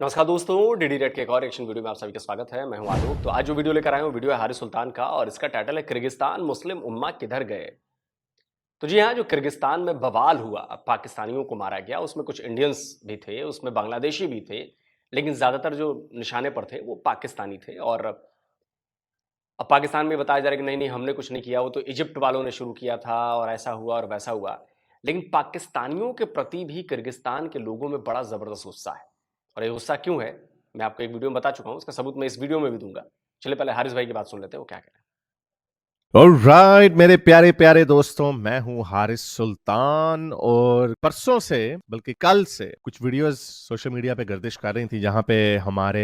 नमस्कार दोस्तों, DD red के एक और एक्शन वीडियो में आप सभी का स्वागत है। मैं हूं आलोक। तो आज जो वीडियो लेकर आए हूं, वीडियो है हारिस सुल्तान का और इसका टाइटल है किर्गिस्तान मुस्लिम उम्मा किधर गए। तो जी हाँ, जो किर्गिस्तान में बवाल हुआ, पाकिस्तानियों को मारा गया, उसमें कुछ इंडियंस भी थे, उसमें बांग्लादेशी भी थे, लेकिन ज्यादातर जो निशाने पर थे वो पाकिस्तानी थे। और अब पाकिस्तान में बताया जा रहा है कि नहीं नहीं हमने कुछ नहीं किया, वो तो इजिप्ट वालों ने शुरू किया था और ऐसा हुआ और वैसा हुआ। लेकिन पाकिस्तानियों के प्रति भी किर्गिस्तान के लोगों में बड़ा जबरदस्त गुस्सा है। और ये गुस्सा क्यों है, मैं आपको एक वीडियो में बता चुका हूं, उसका सबूत मैं इस वीडियो में भी दूंगा। चलिए पहले हारिस भाई की बात सुन लेते हैं, वो क्या कह रहे हैं। ऑलराइट मेरे प्यारे प्यारे दोस्तों, मैं हूं हारिस सुल्तान और परसों से बल्कि कल से कुछ वीडियोस सोशल मीडिया पे गर्दिश कर रही थी जहां पे हमारे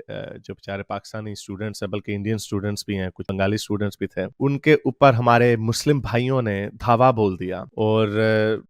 जो बेचारे पाकिस्तानी स्टूडेंट्स हैं, बल्कि इंडियन स्टूडेंट्स भी हैं, कुछ बंगाली स्टूडेंट्स भी थे, उनके ऊपर हमारे मुस्लिम भाइयों ने धावा बोल दिया और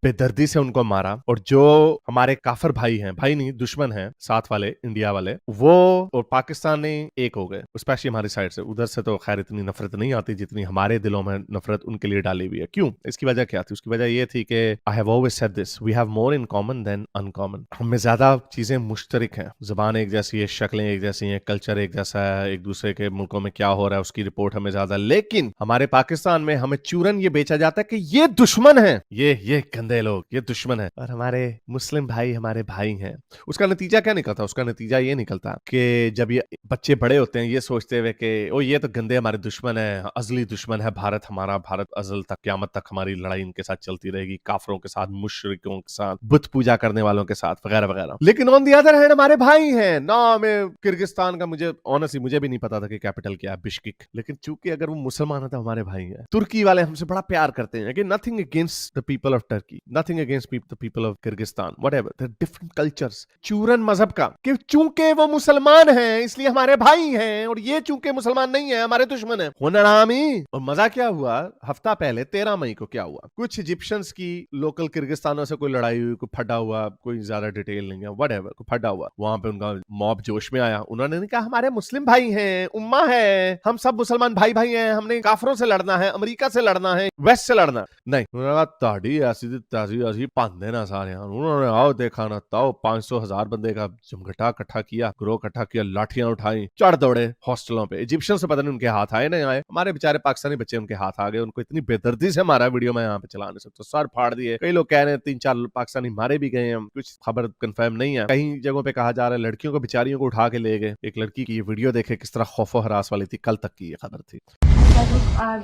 बेदर्दी से उनको मारा। और जो हमारे काफिर भाई हैं, भाई नहीं दुश्मन हैं साथ वाले इंडिया वाले, वो और पाकिस्तानी एक हो गए। स्पेशली हमारी साइड से, उधर से तो खैर इतनी नफरत नहीं आती जितनी हमारे दिलों में नफरत उनके लिए डाली हुई है। क्यों? इसकी वजह क्या थी? उसकी वजह ये थी कि I have always said this, we have more in common than uncommon. हमें ज्यादा चीजें मुश्तरक हैं, जुबान एक जैसी है, शक्लें एक जैसी हैं, कल्चर एक जैसा है, एक दूसरे के मुल्कों में क्या हो रहा है उसकी रिपोर्ट हमें ज्यादा। लेकिन हमारे पाकिस्तान में हमें चूरन ये बेचा जाता है कि ये दुश्मन है, ये गंदे लोग, ये दुश्मन है, और हमारे मुस्लिम भाई हमारे भाई हैं। उसका नतीजा क्या निकलता? उसका नतीजा ये निकलता कि जब ये बच्चे बड़े होते हैं ये सोचते हुए कि ओ ये तो गंदे हमारे दुश्मन है, अजली दुश्मन है भारत हमारा, भारत अजल तक क़यामत तक हमारी लड़ाई इनके साथ चलती रहेगी, काफरों के साथ, मुशरिकों के साथ, बुत पूजा करने वालों के साथ, वगैरह वगैरह। लेकिन ऑन द अदर हैंड हमारे भाई हैं ना। मैं किर्गिस्तान का मुझे ऑनेस्टली मुझे भी नहीं पता था कि कैपिटल क्या है, बिश्किक। लेकिन चूंकि अगर वो मुसलमान है तो हमारे भाई हैं। तुर्की वाले हमसे बड़ा प्यार करते हैं। Again nothing against the people of Turkey, nothing against the people of Kyrgyzstan, whatever, they're different cultures. चूरन मजहब का कि चूंकि वो मुसलमान हैं इसलिए हमारे भाई हैं, और ये चूंकि मुसलमान नहीं है हमारे दुश्मन है। होनारामी। और मजा क्या हुआ, हफ्ता पहले 13 मई को क्या हुआ, कुछ इजिप्शियंस की लोकल किर्गिस्तानों से कोई लड़ाई हुई, कोई फटा हुआ, कोई ज्यादा डिटेल नहीं है, व्हाटएवर, कोई फटा हुआ, वहां पे उनका मॉब जोश में आया। उन्होंने कहा हमारे मुस्लिम भाई हैं, उम्मा है, हम सब मुसलमान भाई भाई हैं, हमने काफरों से लड़ना है, अमेरिका से लड़ना है, वेस्ट से लड़ना नहीं। उन्होंने कहा ताड़ी ऐसी ताजी ऐसी पांदे ना सारे। उन्होंने आओ देखा ना ताओ 500,000 बंदे का जमघटा इकट्ठा किया, ग्रोह इकट्ठा किया, लाठियां उठाई, चढ़ दौड़े हॉस्टलों पे। इजिप्शियन से पता नहीं उनके हाथ आए नहीं आए, हमारे बेचारे पाकिस्तानी बच्चे उनके हाथ आ गए। उनको इतनी बेदर्दी से मारा वीडियो में यहाँ पे चलाने से, तो सर फाड़ दिए। कई लोग कह रहे हैं 3-4 पाकिस्तानी मारे भी गए हैं, कुछ खबर कंफर्म नहीं है। कई जगहों पे कहा जा रहा है लड़कियों को, बेचारियों को उठा के ले गए। एक लड़की की ये वीडियो देखे किस तरह खौफो हरास वाली थी, कल तक की ये खबर थी।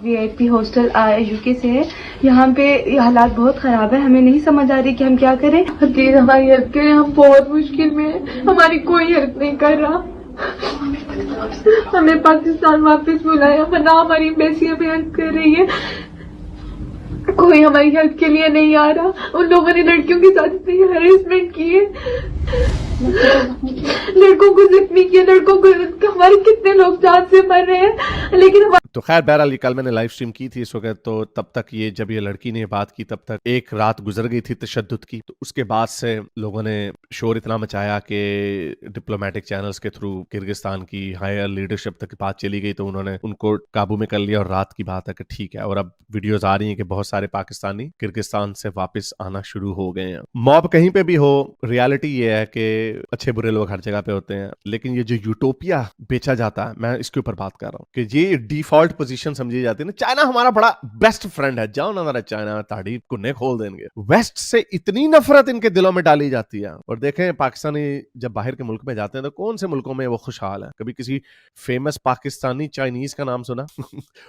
VIP हॉस्टल यूके से है। यहाँ पे हालात बहुत खराब है, हमें नहीं समझ आ रही कि हम क्या करें। प्लीज हमारी हेल्प करें, हम बहुत मुश्किल में हैं, हमारी कोई हेल्प नहीं कर रहा। हमें पाकिस्तान वापस बुलाया, वरना हमारी एम्बेसी हमें हेल्प कर रही है, कोई हमारी हेल्प के लिए नहीं आ रहा। उन लोगों ने लड़कियों के साथ इतनी हैरेसमेंट की है, लड़कों को जख्मी किया, लड़कों को, हमारे कितने लोग जान से मर रहे हैं। लेकिन तो खैर बहरहाल कल मैंने लाइव स्ट्रीम की थी इस वक्त, तो तब तक ये जब ये लड़की ने बात की तब तक एक रात गुजर गई थी तशद्दुद की। तो उसके बाद से लोगों ने शोर इतना मचाया कि डिप्लोमेटिक चैनल्स के थ्रू किर्गिस्तान की हायर लीडरशिप तक बात चली गई, तो उन्होंने उनको काबू में कर लिया। और रात की बात है कि ठीक है, और अब वीडियोज आ रही हैं कि बहुत सारे पाकिस्तानी किर्गिस्तान से वापस आना शुरू हो गए हैं। मॉब कहीं पे भी हो, रियलिटी ये है कि अच्छे बुरे लोग हर जगह पे होते हैं, लेकिन ये जो यूटोपिया बेचा जाता है, मैं इसके ऊपर बात कर रहा हूँ कि ये डिफॉल्ट पोजीशन समझी जाती है ना। चाइना हमारा बड़ा बेस्ट फ्रेंड है, जाओ ना चाइना, ताड़ी कुन्ने खोल देंगे। वेस्ट से इतनी नफरत इनके दिलों में डाली जाती है। और देखें पाकिस्तानी जब बाहर के मुल्क में जाते हैं तो कौन से मुल्कों में वो खुशहाल है? कभी किसी फेमस पाकिस्तानी चाइनीज का नाम सुना?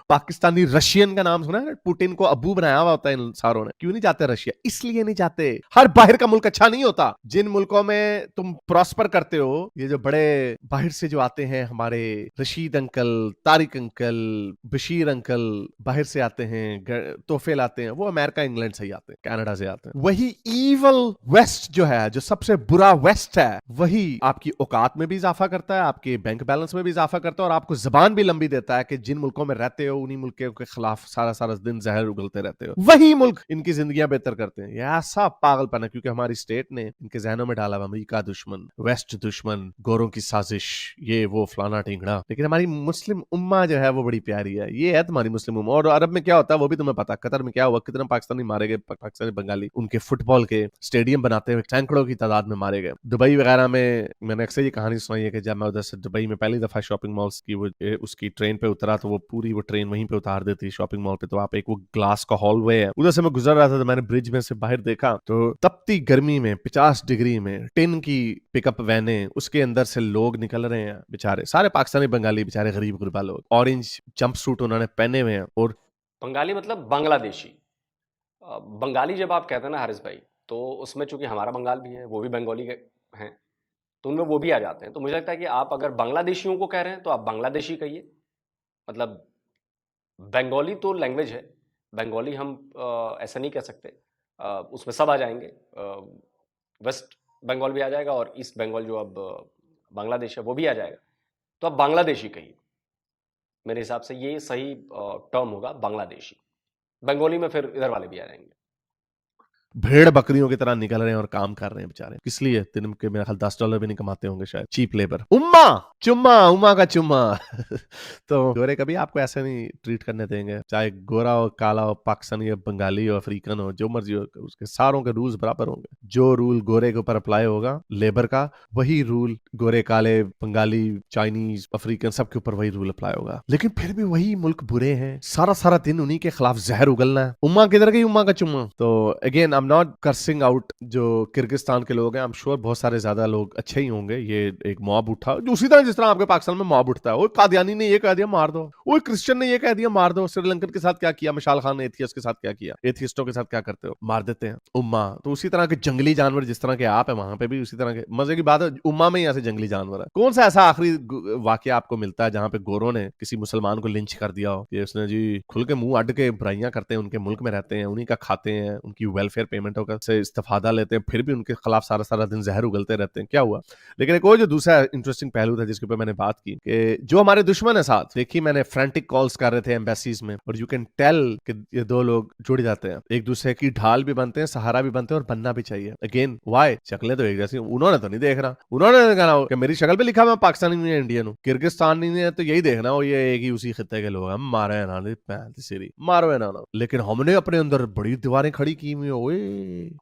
पाकिस्तानी रशियन का नाम सुना है? पुतिन को अबू बनाया हुआ होता है इन सारों ने। क्यों नहीं जाते रशिया? इसलिए नहीं जाते। हर बाहर का मुल्क अच्छा नहीं होता। जिन मुल्कों में तुम प्रॉस्पर करते हो, ये जो बड़े बाहर से जो आते हैं, हमारे Rashid uncle, Tariq uncle, Bashir uncle बाहर से आते हैं, तोहफे लाते हैं, वो अमेरिका इंग्लैंड से ही आते हैं, कनाडा से आते हैं। वही ईवल वेस्ट जो है, जो सबसे बुरा वेस्ट है, वही आपकी औकात में भी इजाफा करता है, आपके बैंक बैलेंस में भी इजाफा करता है, और आपको जबान भी लंबी देता है कि जिन मुल्कों में रहते हो उन्हीं मुल्कों के खिलाफ सारा सारा दिन जहर उगलते रहते हो। वही मुल्क इनकी जिंदगियां बेहतर करते हैं। यह ऐसा पागलपन है क्योंकि हमारी स्टेट ने इनके जहनों में डाला अमेरिका दुश्मन, वेस्ट दुश्मन, गोरों की साजिश, ये वो फलाना ढींगड़ा, लेकिन हमारी मुस्लिम उम्मा जो है वो बड़ी प्यारी है। ये है तुम्हारी मुस्लिम उम्मा। और अरब में क्या होता है वो भी तुम्हें पता, कतर में क्या हुआ, कितने पाकिस्तानी मारे गए, पाकिस्तानी बंगाली उनके फुटबॉल के स्टेडियम बनाते हुए सैकड़ों की तादाद में मारे गए। दुबई वगैरह में मैंने अक्सर ये कहानी सुनाई है कि जब मैं उधर से दुबई में पहली दफा शॉपिंग मॉल्स की वो उसकी ट्रेन पे उतरा तो वो पूरी वो ट्रेन वहीं पे उतार देती है शॉपिंग मॉल पे। तो आप एक वो ग्लास का हॉलवे है, उधर से मैं गुजर रहा था तो मैंने ब्रिज में से बाहर देखा तो तपती गर्मी में 50 डिग्री में टिन की पिकअप वैने, उसके अंदर से लोग निकल रहे हैं बेचारे, सारे पाकिस्तानी बंगाली बेचारे गरीब गुरबा लोग, ऑरेंज जंप सूट उन्होंने पहने हुए हैं। और बंगाली मतलब बांग्लादेशी। बंगाली जब आप कहते हैं ना हारिस भाई, तो उसमें चूंकि हमारा बंगाल भी है, वो भी बंगाली हैं, तो उनमें वो भी आ जाते हैं। तो मुझे लगता है कि आप अगर बांग्लादेशियों को कह रहे हैं तो आप बांग्लादेशी कहिए। मतलब बंगाली तो लैंग्वेज है, बंगाली हम ऐसा नहीं कह सकते। उसमें सब आ जाएंगे, वेस्ट बंगाल भी आ जाएगा और ईस्ट बंगाल जो अब बांग्लादेश है वो भी आ जाएगा। तो आप बांग्लादेशी कहिए, मेरे हिसाब से ये सही टर्म होगा बांग्लादेशी। बंगाली में फिर इधर वाले भी आ जाएंगे। भेड़ बकरियों की तरह निकल रहे हैं और काम कर रहे हैं बेचारे, किस लिए? दिन के मेरा ख्याल $10 भी नहीं कमाते होंगे शायद, चीप लेबर। उम्मा चुम्मा, उम्मा का चुम्मा तो गोरे कभी आपको ऐसे नहीं ट्रीट करने देंगे, चाहे गोरा हो, काला हो, पाकिस्तानी हो, बंगाली हो, अफ्रीकन हो, जो मर्जी हो, उसके सारों के रूल्स बराबर होंगे। जो रूल गोरे के ऊपर अप्लाई होगा लेबर का, वही रूल गोरे, काले, बंगाली, चाइनीज, अफ्रीकन सबके ऊपर वही रूल अप्लाई होगा। लेकिन फिर भी वही मुल्क बुरे हैं, सारा सारा दिन उन्हीं के खिलाफ जहर उगलना है। उम्मा किधर गई, उम्मा का चुम्मा। तो again I'm not cursing out जो किर्गिस्तान के लोग हैं, I'm sure बहुत सारे ज्यादा लोग अच्छे ही होंगे। ये एक मॉब उठा जो उसी तरह जिस तरह आपके पाकिस्तान में मॉब उठता है, वो कादियानी ने ये कह दिया मार दो, वो क्रिश्चियन ने ये कह दिया मार दो, श्रीलंकन के साथ क्या किया, मशाल खान ने एथियस्ट के साथ क्या किया, एथियस्टों के साथ क्या करते हो, मार देते हैं। उम्मा तो उसी तरह के जंगली जानवर जिस तरह के आप है, वहां पे भी उसी तरह के। मजे की बात है उम्मा में ही ऐसे जंगली जानवर है। कौन सा ऐसा आखिरी वाकया आपको मिलता है जहां पे गोरों ने किसी मुसलमान को लिंच कर दिया हो कि उसने जी खुल के मुंह अड्ड के बुराइयां करते हैं, उनके मुल्क में रहते हैं, उन्हीं का खाते हैं, उनकी वेलफेयर पेमेंटों का से इस्तेफादा लेते हैं, फिर भी उनके खिलाफ सारा सारा दिन जहर उगलते रहते हैं, क्या हुआ? लेकिन एक और जो दूसरा इंटरेस्टिंग पहलू था जिसके ऊपर मैंने बात की कि जो हमारे दुश्मन है साथ, देखिए मैंने फ्रेंटिक कॉल्स कर रहे थे एम्बेसीज में, और यू कैन टेल कि ये दो लोग जुड़ जाते हैं, एक दूसरे की ढाल भी बनते हैं, सहारा भी बनते हैं, और बनना भी चाहिए। अगेन वाई, शक्लें तो एक जैसी, उन्होंने तो नहीं देख रहा, उन्होंने कहना कि मेरी शक्ल पे लिखा मैं पाकिस्तानी नहीं, इंडियन हूँ, किर्गिस्तानी नहीं है, तो यही देखना हो ये एक ही उसी खित्ते के लोग हैं, मारे है ना सीरी मारो है ना। लेकिन हमने अपने अंदर बड़ी दीवारें खड़ी की हुई,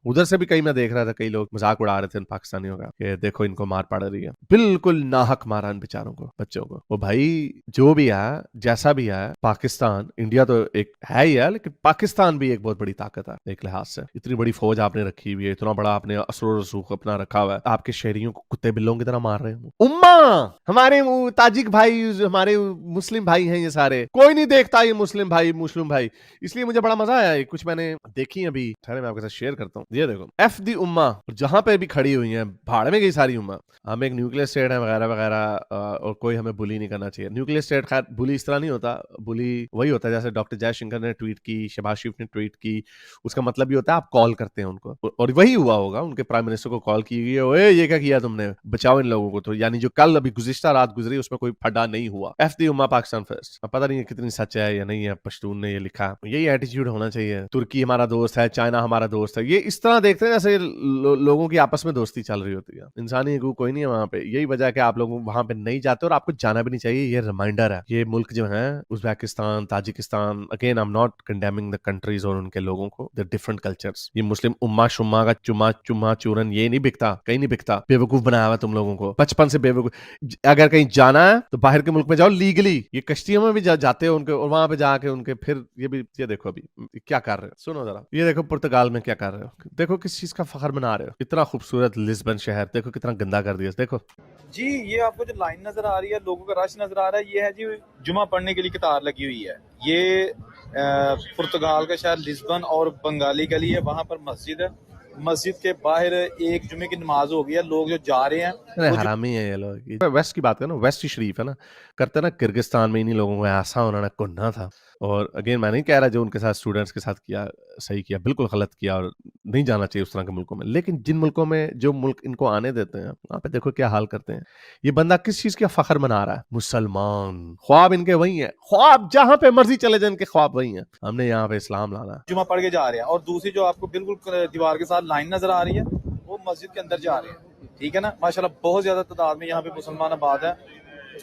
उधर से भी कई मैं देख रहा था, कई लोग मजाक उड़ा रहे थे इन पाकिस्तानियों का कि देखो इनको मार पड़ रही है, बिल्कुल नाहक मारा इन बेचारों को, बच्चों को। वो भाई जो भी है, जैसा भी है, पाकिस्तान, इंडिया तो एक है ही है, लेकिन पाकिस्तान भी एक बहुत बड़ी ताकत है एक लिहाज से। इतनी बड़ी फौज आपने रखी हुई है, इतना बड़ा आपने असर रसूख अपना रखा हुआ है, आपके शहरियों को कुत्ते बिल्लों की तरह मार रहे हैं। उम्मा हमारे ताजिक भाई, हमारे मुस्लिम भाई हैं ये सारे, कोई नहीं देखता ये मुस्लिम भाई, इसलिए मुझे बड़ा मजा आया। कुछ मैंने देखी अभी, ठहरे मैं आपके साथ शेयर करता हूँ। ये देखो एफ दी उम्मा, जहां पे भी खड़ी हुई है, भाड़ में गई सारी उम्मा। हम एक न्यूक्लियर स्टेट है वगैरह वगैरह, और कोई हमें बुली नहीं करना चाहिए। न्यूक्लियर स्टेट खैर बुली इस तरह नहीं होता, बुली वही होता है जैसे डॉक्टर जयशंकर ने ट्वीट की, शहबाज शरीफ ने ट्वीट की, उसका मतलब ये होता है आप कॉल करते हैं उनको, और वही हुआ होगा, उनके प्राइम मिनिस्टर को कॉल की गई, ओए ये क्या किया तुमने, बचाओ इन लोगों को। तो यानी जो कल अभी गुज़िश्ता रात गुजरी उसमें कोई फड्डा नहीं हुआ। एफ दी उम्मा पाकिस्तान फर्स्ट। अब पता नहीं है कितनी सच है या नहीं है, पश्तून ने ये लिखा, यही एटीट्यूड होना चाहिए। तुर्की हमारा दोस्त है, चाइना हमारा दोस्त है, ये इस तरह देखते हैं जैसे लोगों की आपस में दोस्ती चल रही होती है। इंसानी हकूक कोई नहीं है वहां पे। यही वजह है कि आप लोग वहां पे नहीं जाते और आपको जाना भी नहीं चाहिए। ये रिमाइंडर है। ये मुल्क जो है Uzbekistan, Tajikistan, again I am not condemning the countries और उनके लोगों को, द डिफरेंट कल्चर्स। ये मुस्लिम उम्मा शुम्मा का चुम्मा चूरन ये नहीं बिकता, कहीं नहीं बिकता। बेवकूफ बनाया हुआ तुम लोगों को बचपन से, बेवकूफ। अगर कहीं जाना है तो बाहर के मुल्क में जाओ लीगली। ये कश्तियों में भी जाते हो उनके, और वहां पे जाके उनके फिर ये देखो अभी क्या कर रहे हो, सुनो जरा। ये देखो पुर्तगाल में क्या कर रहे हो, देखो किस चीज का फखर मना रहे हो। इतना खूबसूरत लिस्बन शहर देखो कितना गंदा कर दिया। देखो जी, ये आपको जो लाइन नजर आ रही है, लोगों का रश नजर आ रहा है, ये है जी जुमा पढ़ने के लिए कतार लगी हुई है। ये पुर्तगाल का शहर लिस्बन और बंगाली गली है, वहां पर मस्जिद है। मस्जिद के बाहर एक जुमे की नमाज हो गई है, लोग जो जा रहे हैं हरामी है ये लोग। वेस्ट की बात है ना, वेस्ट ही शरीफ है ना, करते ना किर्गिस्तान में इन्हीं लोगों को ऐसा उन्होंने कुन्ना था। और अगेन मैं नहीं कह रहा जो उनके साथ स्टूडेंट्स के साथ किया सही किया, बिल्कुल गलत किया और नहीं जाना चाहिए उस तरह के मुल्कों में। लेकिन जिन मुल्कों में जो मुल्क इनको आने देते हैं वहां पे देखो क्या हाल करते हैं। ये बंदा किस चीज का फखर मना रहा है, मुसलमान। ख्वाब इनके वही है, ख्वाब जहां पे मर्जी चले जाए इनके ख्वाब वही है, हमने यहाँ पे इस्लाम लाना है। जुमा पढ़ के जा रहे हैं। और दूसरी जो आपको बिल्कुल दीवार के साथ लाइन नजर आ रही है, वो मस्जिद के अंदर जा रहे हैं। ठीक है ना, माशाल्लाह बहुत ज्यादा तादाद में यहाँ पे मुसलमान आबाद है।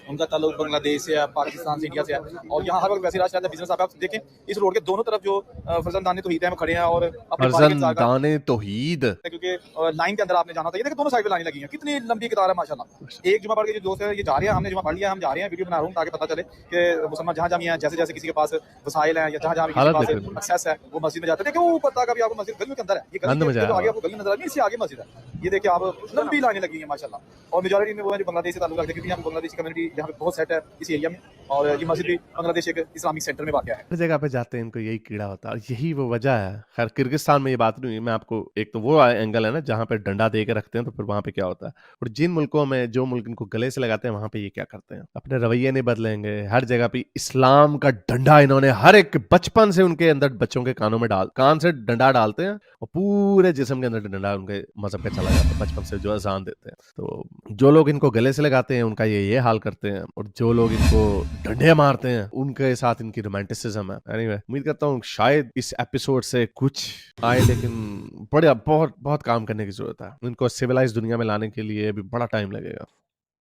उनका ताल्लुक बांग्लादेश से है, पाकिस्तान से, इंडिया से है, और यहाँ हर वक्त वैसे राज रहता है बिजनेस। आप देखें इस रोड के दोनों तरफ जो फर्जंदाने तौहीद है, खड़े हैं और अपने बारी के इंतजार कर रहे फरजंदाने तौहीद। हैं, क्योंकि लाइन के अंदर आपने जाना था। ये देखिए दोनों साइड पे लाइन लगी है, कितनी लंबी कतार है माशाल्लाह। एक जुमा पढ़ के जो दोस्त है ये जा रहे हैं, हमने जुमा पढ़ लिया, हम जा रहे हैं, वीडियो बना रहा हूँ ताकि पता चले कि मुसलमान जहाँ जहाँ भी हैं, जैसे जैसे किसी के पास वसाइल हैं या जहाँ जहाँ भी किसी हालत के देख पास रहे एक्सेस है वो मस्जिद में जाते हैं। देखिए वो ऊपर तक अभी आपको मस्जिद गली के अंदर है, ये अंदर में गली जा के रहा आगे है। आपको गली नजर आ रही है, इससे आगे मस्जिद है। ये देखिए आप लंबी लाइनें लगी हैं माशाल्लाह, और मेजॉरिटी में वो है जो बांग्लादेश से ताल्लुक रखते हैं, क्योंकि यहाँ बांग्लादेशी कम्युनिटी यहाँ पे बहुत सेट है इस एरिया में, और ये मस्जिद भी बांग्लादेश एक इस्लामिक सेंटर में वाक़ है। हर जगह पे जाते हैं इनको यही कीड़ा होता है और यही वो वजह है। खैर किर्गिस्तान में ये बात नहीं हुई। मैं आपको एक तो वो एंगल है ना जहाँ पे डंडा दे के रखते हैं तो फिर वहां पे क्या होता है, और जिन मुल्कों में जो मुल्क इनको गले से लगाते हैं वहां पे ये क्या करते हैं, अपने रवैये नहीं बदलेंगे। हर जगह पे इस्लाम का डंडा इन्होंने हर एक बचपन से उनके अंदर बच्चों के कानों में कान से डंडा डालते हैं और पूरे जिस्म के अंदर डंडा उनके मजहब का चला जाता है बचपन से जो अजान देते हैं। तो जो लोग इनको गले से लगाते हैं उनका ये हाल करते हैं, और जो लोग इनको डंडे मारते हैं उनके साथ इनकी रोमांटिसिज्म है। एनीवे उम्मीद करता हूँ शायद इस एपिसोड से कुछ आए, लेकिन बड़ा बहुत बहुत काम करने की जरूरत है। इनको सिविलाइज दुनिया में लाने के लिए भी बड़ा टाइम लगेगा।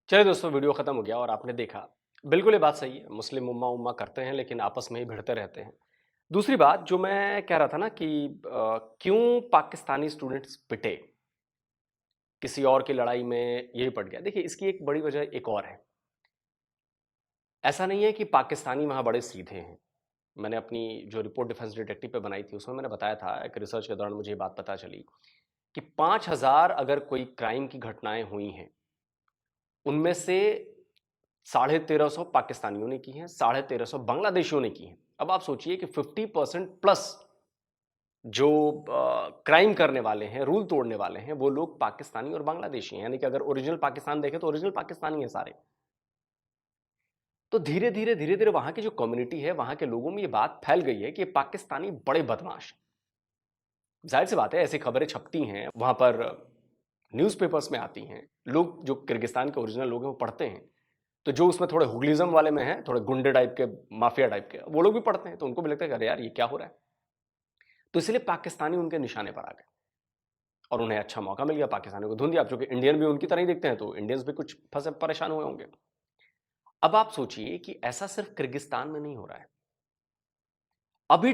चलिए दोस्तों, वीडियो खत्म हो गया और आपने देखा, बिल्कुल ये बात सही है, मुस्लिम उम्मा करते हैं लेकिन आपस में ही भिड़ते रहते हैं। दूसरी बात जो मैं कह रहा था ना कि क्यों पाकिस्तानी स्टूडेंट्स पिटे, किसी और की लड़ाई में यही पड़ गया। देखिए इसकी एक बड़ी वजह एक और है। ऐसा नहीं है कि पाकिस्तानी वहाँ बड़े सीधे हैं। मैंने अपनी जो रिपोर्ट डिफेंस डिटेक्टिव पे बनाई थी उसमें मैंने बताया था, एक रिसर्च के दौरान मुझे ये बात पता चली कि 5000 अगर कोई क्राइम की घटनाएं हुई हैं उनमें से 1350 पाकिस्तानियों ने की हैं, 1350 बांग्लादेशियों ने की हैं। अब आप सोचिए कि 50% प्लस जो क्राइम करने वाले हैं, रूल तोड़ने वाले हैं, वो लोग पाकिस्तानी और बांग्लादेशी हैं। यानी कि अगर ओरिजिनल पाकिस्तान देखें तो ओरिजिनल पाकिस्तानी हैं सारे। तो धीरे धीरे वहां की जो कम्युनिटी है, वहां के लोगों में ये बात फैल गई है कि पाकिस्तानी बड़े बदमाश। जाहिर सी बात है, ऐसी खबरें छपती हैं, वहां पर न्यूज़पेपर्स में आती हैं, लोग जो किर्गिस्तान के ओरिजिनल लोग हैं वो पढ़ते हैं। तो जो उसमें थोड़े हुगलिज्म वाले में हैं, थोड़े गुंडे टाइप के, माफिया टाइप के, वो लोग भी पढ़ते हैं, तो उनको भी लगता है कि अरे यार ये क्या हो रहा है। तो इसलिए पाकिस्तानी उनके निशाने पर आ गए और उन्हें अच्छा मौका मिल गया पाकिस्तानियों को धुन दिया। चूंकि इंडियन भी उनकी तरह ही दिखते हैं तो इंडियंस भी कुछ फंसे परेशान हुए होंगे। अब आप सोचिए कि ऐसा सिर्फ किर्गिस्तान में नहीं हो रहा है। अभी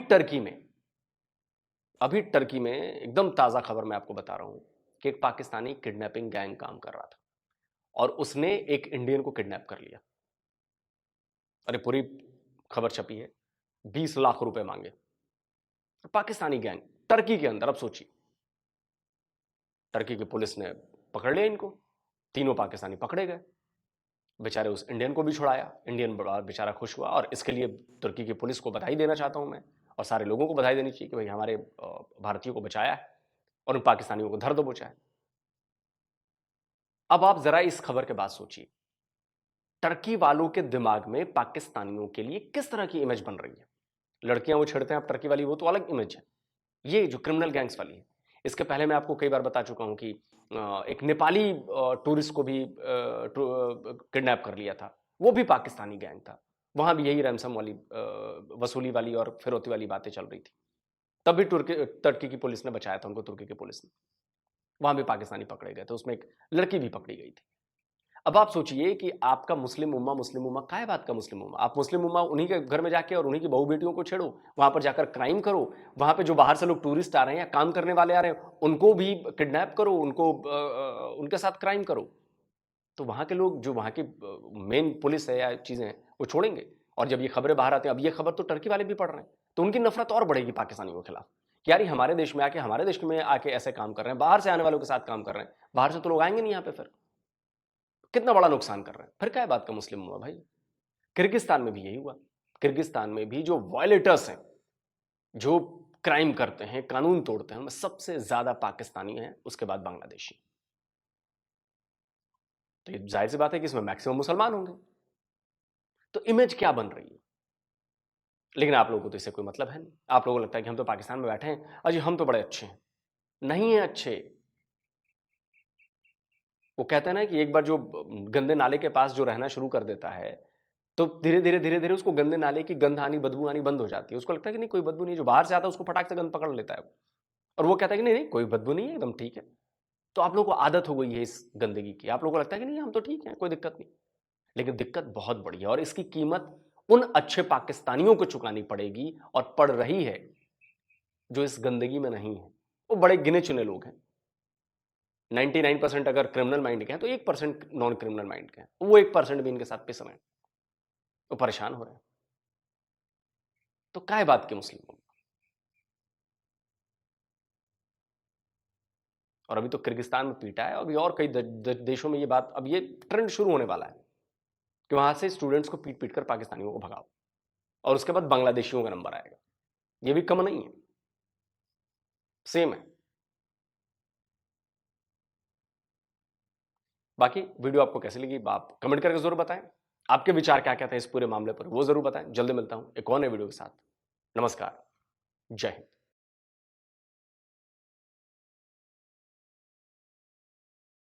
टर्की में एकदम ताजा खबर मैं आपको बता रहा हूं कि एक पाकिस्तानी किडनैपिंग गैंग काम कर रहा था और उसने एक इंडियन को किडनैप कर लिया। अरे पूरी खबर छपी है, 20 लाख रुपए मांगे। पाकिस्तानी गैंग टर्की के अंदर। अब सोचिए, टर्की की पुलिस ने पकड़ लिया इनको, तीनों पाकिस्तानी पकड़े गए। बेचारे उस इंडियन को भी छुड़ाया, इंडियन बेचारा खुश हुआ। और इसके लिए तुर्की की पुलिस को बधाई देना चाहता हूं मैं, और सारे लोगों को बधाई देनी चाहिए कि भाई हमारे भारतीयों को बचाया है और उन पाकिस्तानियों को धर दबोचा है। अब आप जरा इस खबर के बाद सोचिए, टर्की वालों के दिमाग में पाकिस्तानियों के लिए किस तरह की इमेज बन रही है। लड़कियां वो छेड़ते हैं अब टर्की वाली, वो तो अलग इमेज है। ये जो क्रिमिनल गैंग्स वाली है, इसके पहले मैं आपको कई बार बता चुका हूं कि एक नेपाली टूरिस्ट को भी किडनैप कर लिया था, वो भी पाकिस्तानी गैंग था। वहां भी यही रैंसम वाली वसूली वाली और फिरौती वाली बातें चल रही थी। तब भी टर्की की पुलिस ने बचाया था उनको, तुर्की की पुलिस ने। वहां भी पाकिस्तानी पकड़े गए थे, उसमें एक लड़की भी पकड़ी गई थी। अब आप सोचिए कि आपका मुस्लिम उम्मा काय बात का मुस्लिम उम्मा, आप मुस्लिम उम्मा उन्हीं के घर में जाके और उन्हीं की बहू बेटियों को छेड़ो, वहां पर जाकर क्राइम करो, वहां पे जो बाहर से लोग टूरिस्ट आ रहे हैं या काम करने वाले आ रहे हैं उनको भी किडनैप करो, उनको उनके साथ क्राइम करो। तो वहां के लोग, जो वहां की मेन पुलिस है या चीजें हैं, वो छोड़ेंगे। और जब ये खबरें बाहर आती हैं, अब ये खबर तो टर्की वाले भी पढ़ रहे हैं, तो उनकी नफरत और बढ़ेगी पाकिस्तानियों के खिलाफ। यार ये हमारे देश में आके ऐसे काम कर रहे हैं, बाहर से आने वालों के साथ काम कर रहे हैं, बाहर से तो लोग आएंगे नहीं यहाँ पे, फिर कितना बड़ा नुकसान कर रहे हैं। फिर क्या बात का मुस्लिम हुआ भाई। किर्गिस्तान में भी यही हुआ। किर्गिस्तान में भी जो वायलेटर्स हैं, जो क्राइम करते हैं, कानून तोड़ते हैं, उनमें सबसे ज्यादा पाकिस्तानी हैं, उसके बाद बांग्लादेशी। तो ये जाहिर सी बात है कि इसमें मैक्सिमम मुसलमान होंगे। तो इमेज क्या बन रही है। लेकिन आप लोगों को तो इससे कोई मतलब है नहीं। आप लोगों को लगता है कि हम तो पाकिस्तान में बैठे हैं, अजी हम तो बड़े अच्छे हैं। नहीं है अच्छे। वो कहते हैं ना कि एक बार जो गंदे नाले के पास जो रहना शुरू कर देता है, तो धीरे धीरे उसको गंदे नाले की गंध आनी, बदबू आनी बंद हो जाती है। उसको लगता है कि नहीं कोई बदबू नहीं, जो बाहर से आता है उसको फटाक से गंद पकड़ लेता है और वो कहता है कि नहीं कोई बदबू नहीं है, एकदम ठीक है। तो आप लोगों को आदत हो गई है इस गंदगी की। आप लोगों को लगता है कि नहीं हम तो ठीक है, कोई दिक्कत नहीं। लेकिन दिक्कत बहुत बड़ी है और इसकी कीमत उन अच्छे पाकिस्तानियों को चुकानी पड़ेगी और पड़ रही है जो इस गंदगी में नहीं है। वो बड़े गिने चुने लोग हैं। 99% अगर क्रिमिनल माइंड के हैं तो 1% नॉन क्रिमिनल माइंड के हैं। वो 1% भी इनके साथ पिस रहे हैं, वो परेशान हो रहे हैं। तो काय बात की मुस्लिम, और अभी तो किर्गिस्तान में पीटा है, अभी और कई देशों में ये बात, अब ये ट्रेंड शुरू होने वाला है कि वहां से स्टूडेंट्स को पीट पीट कर पाकिस्तानियों को भगाओ और उसके बाद बांग्लादेशियों का नंबर आएगा। ये भी कम नहीं है, सेम है। बाकी वीडियो आपको कैसी लगी आप कमेंट करके जरूर बताएं। आपके विचार क्या क्या थे इस पूरे मामले पर वो जरूर बताएं। जल्दी मिलता हूं एक और नए वीडियो के साथ। नमस्कार, जय हिंद।